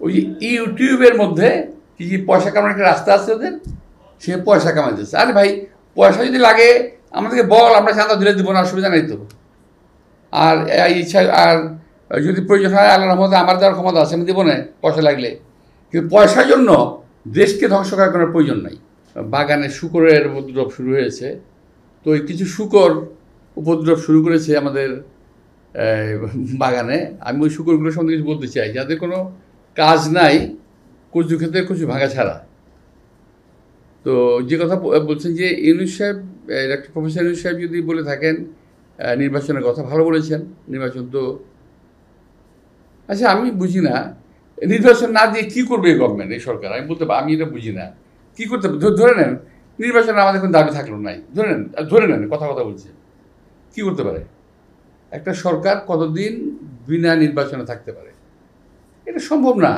ওই ইউটিউবের মধ্যে কি পয়সা কামানোর একটা রাস্তা আছে ওদের, সে পয়সা কামাইতেছে। আরে ভাই, পয়সা যদি লাগে আমাদেরকে বল, আমরা চাঁদা দিলে দিব না, অসুবিধা নেই তো। আর ইচ্ছা, আর যদি প্রয়োজন হয় আল্লাহর রহমতে আমার দেওয়ার ক্ষমতা আছে, আমি দেবো না পয়সা লাগলে। কিন্তু পয়সার জন্য দেশকে ধ্বংস করার কোনো প্রয়োজন নাই। বাগানে শূকরের উপদ্রব শুরু হয়েছে, তো ওই কিছু শূকর উপদ্রব শুরু করেছে আমাদের বাগানে। আমি ওই শূকরগুলোর সম্বন্ধে কিছু বলতে চাই, যাদের কোনো কাজ নাই কচু খেতে কচু ভাঙা ছাড়া। তো যে কথা বলছেন যে ইউনূস সাহেব, ডক্টর প্রফেসর ইউনূস সাহেব যদি বলে থাকেন নির্বাচনের কথা, ভালো বলেছেন। নির্বাচন তো, আচ্ছা আমি বুঝি না নির্বাচন না দিয়ে কী করবে এই গভর্নমেন্ট, এই সরকার। আমি এটা বুঝি না কী করতে। ধরে নেন নির্বাচনে আমাদের কোনো দাবি থাকলো নাই, ধরে নেন কথা বলছে, কী করতে পারে একটা সরকার? কতদিন বিনা নির্বাচনে থাকতে পারে? এটা সম্ভব না।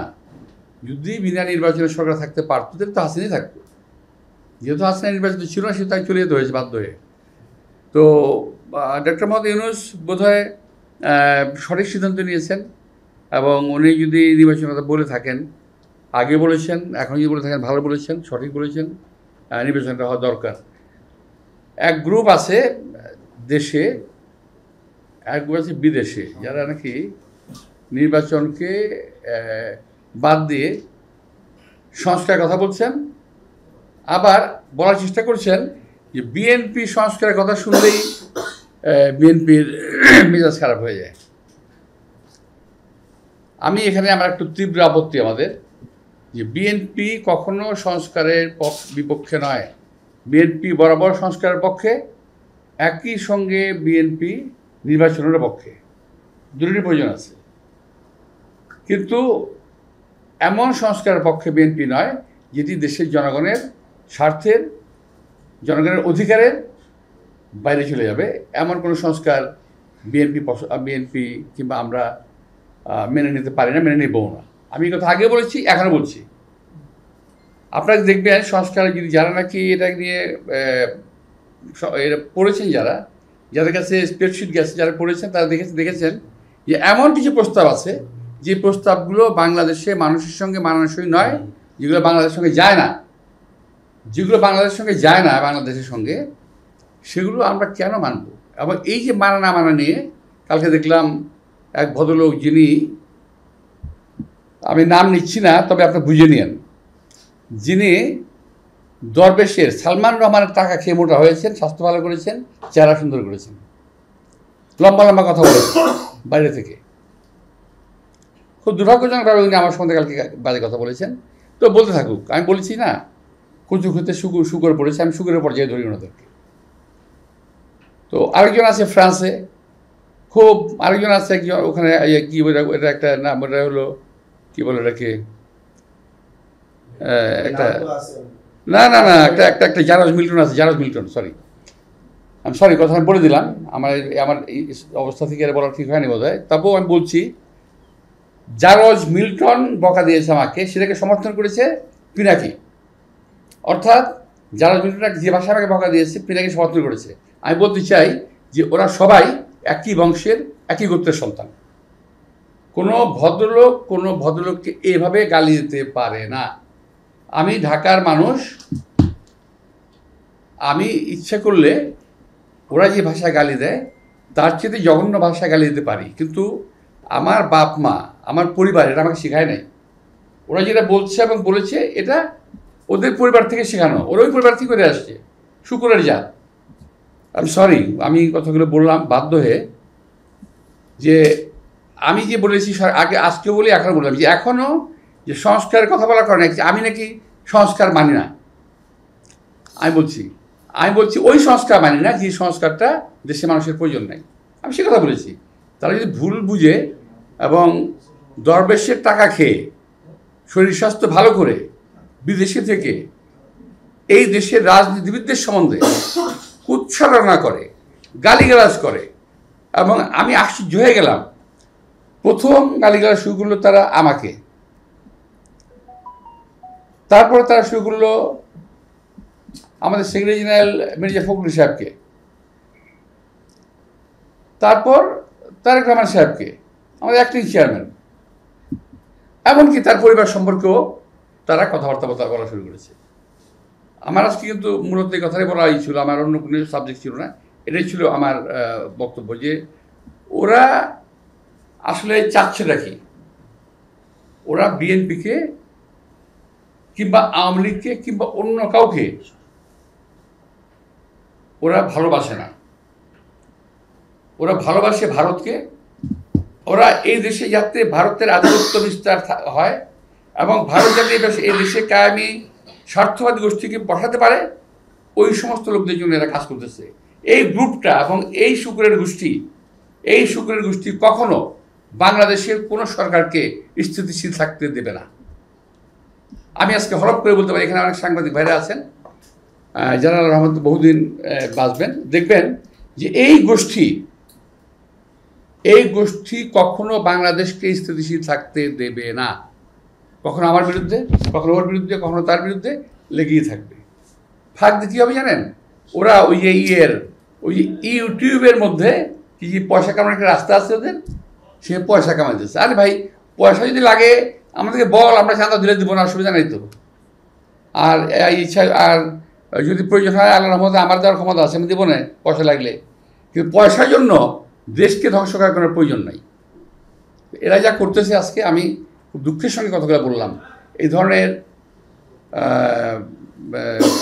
যদি বিনা নির্বাচনে সরকার থাকতে পারত তাহলে তো হাসিনাই থাকতো। যেহেতু হাসিনা নির্বাচিত ছিল না, সে তাই চলে যেতে হয়েছে বাধ্য হয়ে। তো ডক্টর মোহাম্মদ ইউনূস বোধহয় সঠিক সিদ্ধান্ত নিয়েছেন, এবং উনি যদি নির্বাচনের কথা বলে থাকেন, আগে বলেছেন, এখন যদি বলে থাকেন, ভালো বলেছেন, সঠিক বলেছেন। নির্বাচনটা হওয়া দরকার। এক গ্রুপ আছে দেশে, এক গ্রুপ আছে বিদেশে, যারা নাকি নির্বাচনকে বাদ দিয়ে সংস্কারের কথা বলছেন, আবার বলার চেষ্টা করছেন যে বিএনপি সংস্কারের কথা শুনলেই বিএনপির মেজাজ খারাপ হয়ে যায়। আমি এখানে আমার একটু তীব্র আপত্তি আমাদের, যে বিএনপি কখনো সংস্কারের বিপক্ষে নয়। বিএনপি বরাবর সংস্কারের পক্ষে, একই সঙ্গে বিএনপি নির্বাচনের পক্ষে। দুটোরই প্রয়োজন আছে, কিন্তু এমন সংস্কারের পক্ষে বিএনপি নয় যেটি দেশের জনগণের স্বার্থের, জনগণের অধিকারের বাইরে চলে যাবে। এমন কোনো সংস্কার বিএনপি কিংবা আমরা মেনে নিতে পারি না, মেনে নেবও না। আমি কথা আগে বলেছি, এখনও বলছি। আপনারা দেখবেন সংস্কারে যদি যারা নাকি এটা নিয়ে পড়েছেন, যাদের কাছে স্প্রেডশিট গেছে, যারা পড়েছেন তারা দেখেছেন যে এমন কিছু প্রস্তাব আছে যে প্রস্তাবগুলো বাংলাদেশে মানুষের সঙ্গে মানানসই নয়, যেগুলো বাংলাদেশের সঙ্গে যায় না, বাংলাদেশের সঙ্গে, সেগুলো আমরা কেন মানব? আবার এই যে মানা না মানা নিয়ে কালকে দেখলাম এক ভদ্রলোক, যিনি, আমি নাম নিচ্ছি না, তবে আপনি বুঝে নিন, যিনি দরবেশের সালমান রহমানের টাকা খেয়ে মোটা হয়েছেন, স্বাস্থ্য ভালো করেছেন, চেহারা সুন্দর করেছেন, লম্বা লম্বা কথা বলেছেন বাইরে থেকে। খুব দুর্ভাগ্যজনকভাবে উনি আমার সঙ্গে কালকে বাজে কথা বলেছেন। তো বলতে থাকুক, আমি বলেছি না কচু খেতে শুকর পড়েছে, আমি শুকরের পর্যায়ে ধরি ওনাদেরকে। তো আরেকজন আছে ফ্রান্সে, আরেকজন আছে একজন ওখানে, কি এটা একটা নাম, ওটা হলো কি বলে এটাকে, একটা না একটা জারজ মিল্টন আছে, সরি কথা আমি বলে দিলাম, আমার এই অবস্থা থেকে বলা ঠিক হয়নি বোধ হয়। তারপর আমি বলছি, জারজ মিল্টন বকা দিয়েছে আমাকে, সেটাকে সমর্থন করেছে পিনাকি। অর্থাৎ জারজ মিল্টন যে ভাষা আমাকে বকা দিয়েছে, পিনাকি সমর্থন করেছে। আমি বলতে চাই যে ওরা সবাই একই বংশের, একই গোত্রের সন্তান। কোনো ভদ্রলোককে এভাবে গালি দিতে পারে না। আমি ঢাকার মানুষ, আমি ইচ্ছা করলে ওরা যে ভাষায় গালি দেয় তার চেয়ে জঘন্য ভাষায় গালি দিতে পারি, কিন্তু আমার বাপ মা, আমার পরিবার এটা আমাকে শেখায় নাই। ওরা যেটা বলছে এবং বলেছে, এটা ওদের পরিবার থেকে শেখানো, ওরা ওই পরিবার থেকে করে আসছে, শুকুরের জাত। আমি সরি, আমি কথাগুলো বললাম বাধ্য হয়ে, যে আমি যে বলেছি আগে, আজকেও বলি, এখনও বললাম, যে এখনও যে সংস্কারের কথা বলার কারণে আমি নাকি সংস্কার মানি না। আমি বলছি ওই সংস্কার মানি না যে সংস্কারটা দেশের মানুষের প্রয়োজন নাই। আমি সে কথা বলেছি। তারা যদি ভুল বুঝে এবং দরবেশের টাকা খেয়ে শরীর স্বাস্থ্য ভালো করে বিদেশে থেকে এই দেশের রাজনীতিবিদদের সম্বন্ধে কুৎসারণা করে, গালিগালাজ করে, এবং আমি আশ্চর্য হয়ে গেলাম, প্রথম গালিগালাজ শুরু করলো তারা আমাকে, তারপরে তারা শুরু করলো আমাদের সেক্রেটারি জেনারেল মির্জা ফখরুল সাহেবকে, তারপর তারেক রহমান সাহেবকে, আমাদের অ্যাক্টিং চেয়ারম্যান, এমনকি তার পরিবার সম্পর্কেও তারা কথাবার্তা বলা শুরু করেছে। আমার আজকে কিন্তু মূলত এই কথাই বলাই ছিল, আমার অন্য কোনো সাবজেক্ট ছিল না, এটাই ছিল আমার বক্তব্য যে ওরা আসলে চাচ্ছেটা কি। ওরা বিএনপিকে কিংবা আওয়ামী লীগকে কিংবা অন্য কাউকে ওরা ভালোবাসে না, ওরা ভালোবাসে ভারতকে। ওরা এই দেশে যাতে ভারতের আধিপত্য বিস্তার হয় এবং ভারত যাতে এই দেশে কায়েমি স্বার্থবাদী গোষ্ঠীকে বসাতে পারে, ওই সমস্ত লোকদের জন্য এরা কাজ করতেছে। এই গ্রুপটা এবং এই শুক্রের গোষ্ঠী কখনো বাংলাদেশের কোনো সরকারকে স্থিতিশীল থাকতে দেবে না। আমি আজকে হরপ করে বলতে পারি, এখানে অনেক সাংবাদিক ভাইরা আছেন যারা রহমত বহুদিন বাঁচবেন, দেখবেন যে এই গোষ্ঠী কখনো বাংলাদেশকে স্থিতিশীল থাকতে দেবে না। কখনো আমার বিরুদ্ধে, কখনো ওর বিরুদ্ধে, কখনো তার বিরুদ্ধে লেগেই থাকবে। ফাঁক দিয়ে কী হবে জানেন? ওরা ওই যে ইউটিউবের মধ্যে কি পয়সা কামানোর একটা রাস্তা আছে ওদের, সে পয়সা কামাইতেছে। আরে ভাই, পয়সা যদি লাগে আমাদেরকে বল, আমরা চাঁদা দিলে দিব না, অসুবিধা নেই তো। আর ইচ্ছা, আর যদি প্রয়োজন হয় আল্লাহর রহমতে আমার দেওয়ার ক্ষমতা আছে, আমি দেবো না পয়সা লাগলে। কিন্তু পয়সার জন্য দেশকে ধ্বংস করার কোনো প্রয়োজন নাই। এরা যা করতেছে, আজকে আমি খুব দুঃখের সঙ্গে কথাগুলো বললাম, এই ধরনের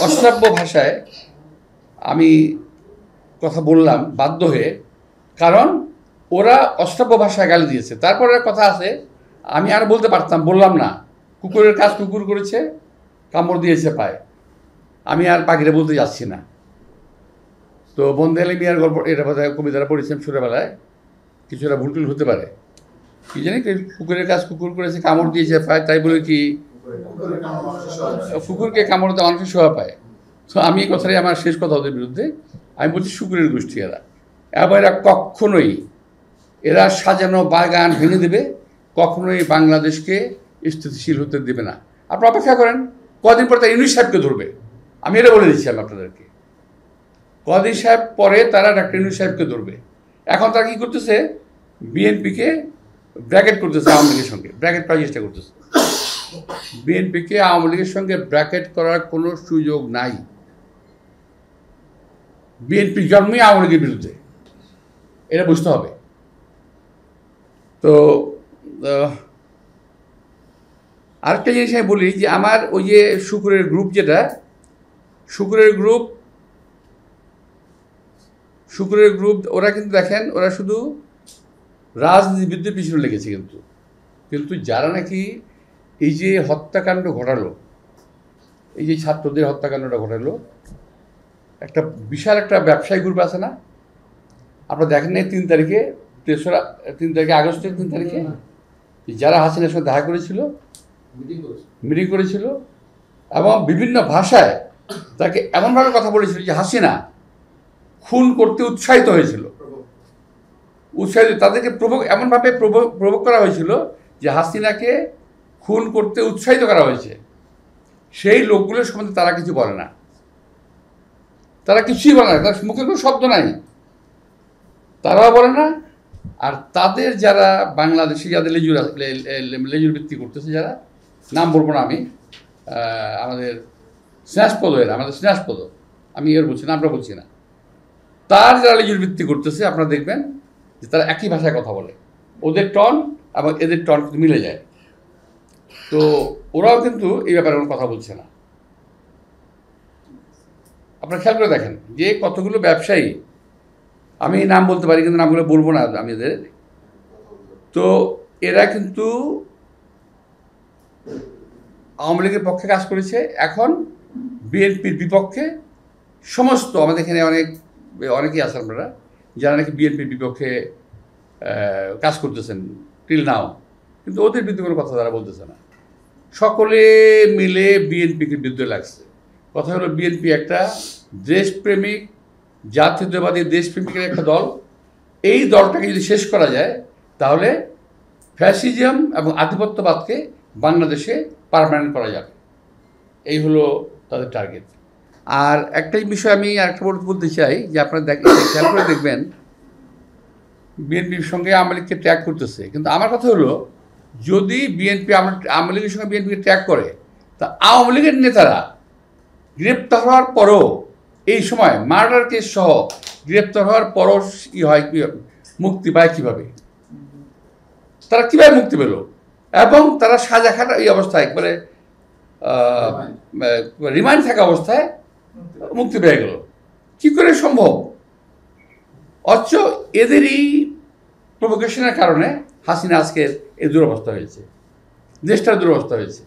অশ্রাব্য ভাষায় আমি কথা বললাম বাধ্য হয়ে, কারণ ওরা অশ্রাব্য ভাষায় গালি দিয়েছে। তারপরে কথা আছে, আমি আর বলতে পারতাম, বললাম না। কুকুরের কাজ কুকুর করেছে, কামড় দিয়েছে পায়। আমি আর পাখিটা বলতে যাচ্ছি না। তো বন্দে আলী মিয়ার গল্প, এটা বোধহয় কবিতাটা পড়েছেন ছোটোবেলায়, কিছুটা ভুলটুল হতে পারে। কি জানি, কুকুরের কাজ কুকুর করেছে, কামড় দিয়েছে পায়, তাই বলে কি কুকুরকে কামড় দেওয়া মানুষের শোভা পায়? তো আমি এই কথাটাই আমার শেষ কথা ওদের বিরুদ্ধে। আমি বলছি শুকুরের গোষ্ঠী এরা, এবং এরা কখনোই, এরা সাজানো বাগান ভেঙে দেবে, কখনোই বাংলাদেশকে স্থিতিশীল হতে দেবে না। আপনারা অপেক্ষা করেন, কদিন পরে তারা ইউনূস সাহেবকে ধরবে। আমি এটা বলে দিচ্ছি আপনাদেরকে, কদিন সাহেব পরে তারা ডাক্তার ইউনূস সাহেবকে ধরবে। এখন তারা কী করতেছে? বিএনপিকে ব্র্যাকেট করতেছে আওয়ামী লীগের সঙ্গে, ব্র্যাকেট করার চেষ্টা করতেছে। বিএনপিকে আওয়ামী লীগের সঙ্গে ব্র্যাকেট করার কোনো সুযোগ নাই। বিএনপির জন্মই আওয়ামী লীগের বিরুদ্ধে, এটা বুঝতে হবে। তো আরেকটা জিনিস আমি বলি যে আমার ওই যে শুকুরের গ্রুপ, শুকুরের গ্রুপ ওরা কিন্তু দেখেন, ওরা শুধু রাজনীতিবিদদের পিছনে লেগেছে, কিন্তু যারা নাকি এই যে হত্যাকাণ্ড ঘটালো, এই যে ছাত্রদের হত্যাকাণ্ডটা ঘটালো, একটা বিশাল একটা ব্যবসায়ী গ্রুপ আছে না? আপনারা দেখেন না 3 তারিখে, 3 আগস্টের 3 তারিখে যারা হাসিনার সঙ্গে দেখা করেছিল, মিটিং করেছিল, এবং বিভিন্ন ভাষায় তাকে এমনভাবে কথা বলেছিল যে হাসিনা খুন করতে উৎসাহিত হয়েছিল, তাদেরকে এমনভাবে প্রভোগ করা হয়েছিল যে হাসিনাকে খুন করতে উৎসাহিত করা হয়েছে। সেই লোকগুলোর সম্বন্ধে তারা কিছু বলে না, তারা কিছুই বলে না, তার মুখে কোনো শব্দ নাই, তারাও বলে না। আর তাদের যারা বাংলাদেশে যাদের লেজুর ভিত্তি করতেছে, যারা নাম বলবো না আমি, আমাদের স্নেহাসপদ, আমি এর বলছি না, আমরা বলছি না, তার যারা লেজুর ভিত্তি করতেছে, আপনারা দেখবেন যে তারা একই ভাষায় কথা বলে, ওদের টন এবং এদের টন কিন্তু মিলে যায়। তো ওরাও কিন্তু এই ব্যাপারে কোনো কথা বলছে না। আপনারা খেয়াল করে দেখেন যে কতগুলো ব্যবসায়ী, আমি নাম বলতে পারি কিন্তু নামগুলো বলবো না আমি এদের, তো এরা কিন্তু আওয়ামী লীগের পক্ষে কাজ করেছে, এখন বিএনপির বিপক্ষে সমস্ত, আমাদের এখানে অনেকেই আছেন আপনারা যারা নাকি বিএনপির বিপক্ষে কাজ করতেছেন টিল নাও, কিন্তু ওদের বিরুদ্ধে কোনো কথা তারা বলতেছে না। সকলে মিলে বিএনপিকে বিরুদ্ধে লাগছে। কথা হলো, বিএনপি একটা দেশপ্রেমিক, জাতীয়তাবাদী দেশপ্রেমিকের একটা দল। এই দলটাকে যদি শেষ করা যায়, তাহলে ফ্যাসিজম এবং আধিপত্যবাদকে বাংলাদেশে পার্মানেন্ট করা যাবে। এই হলো তাদের টার্গেট। আর একটাই বিষয় আমি আরেকটা বলতে চাই যে আপনারা খেয়াল করে দেখবেন, বিএনপির সঙ্গে আওয়ামী লীগকে ট্যাগ করতেছে, কিন্তু আমার কথা হলো যদি বিএনপি আওয়ামী লীগের সঙ্গে বিএনপিকে ট্র্যাক করে, তা আওয়ামী লীগের নেতারা গ্রেপ্তার হওয়ার পরও, এই সময় মার্ডার কেস সহ গ্রেপ্তার হওয়ার পরও কি হয়, মুক্তি পায় কীভাবে? তারা কীভাবে মুক্তি পেল? এবং তারা সাজা খাটা এই অবস্থায় একবারে রিমান্ড থাকা অবস্থায় মুক্তি পেয়ে গেল, কী করে সম্ভব? অথচ এদেরই প্রভোকেশনের কারণে হাসিনা আজকের এই দুরবস্থা হয়েছে, দেশটার দুরবস্থা হয়েছে।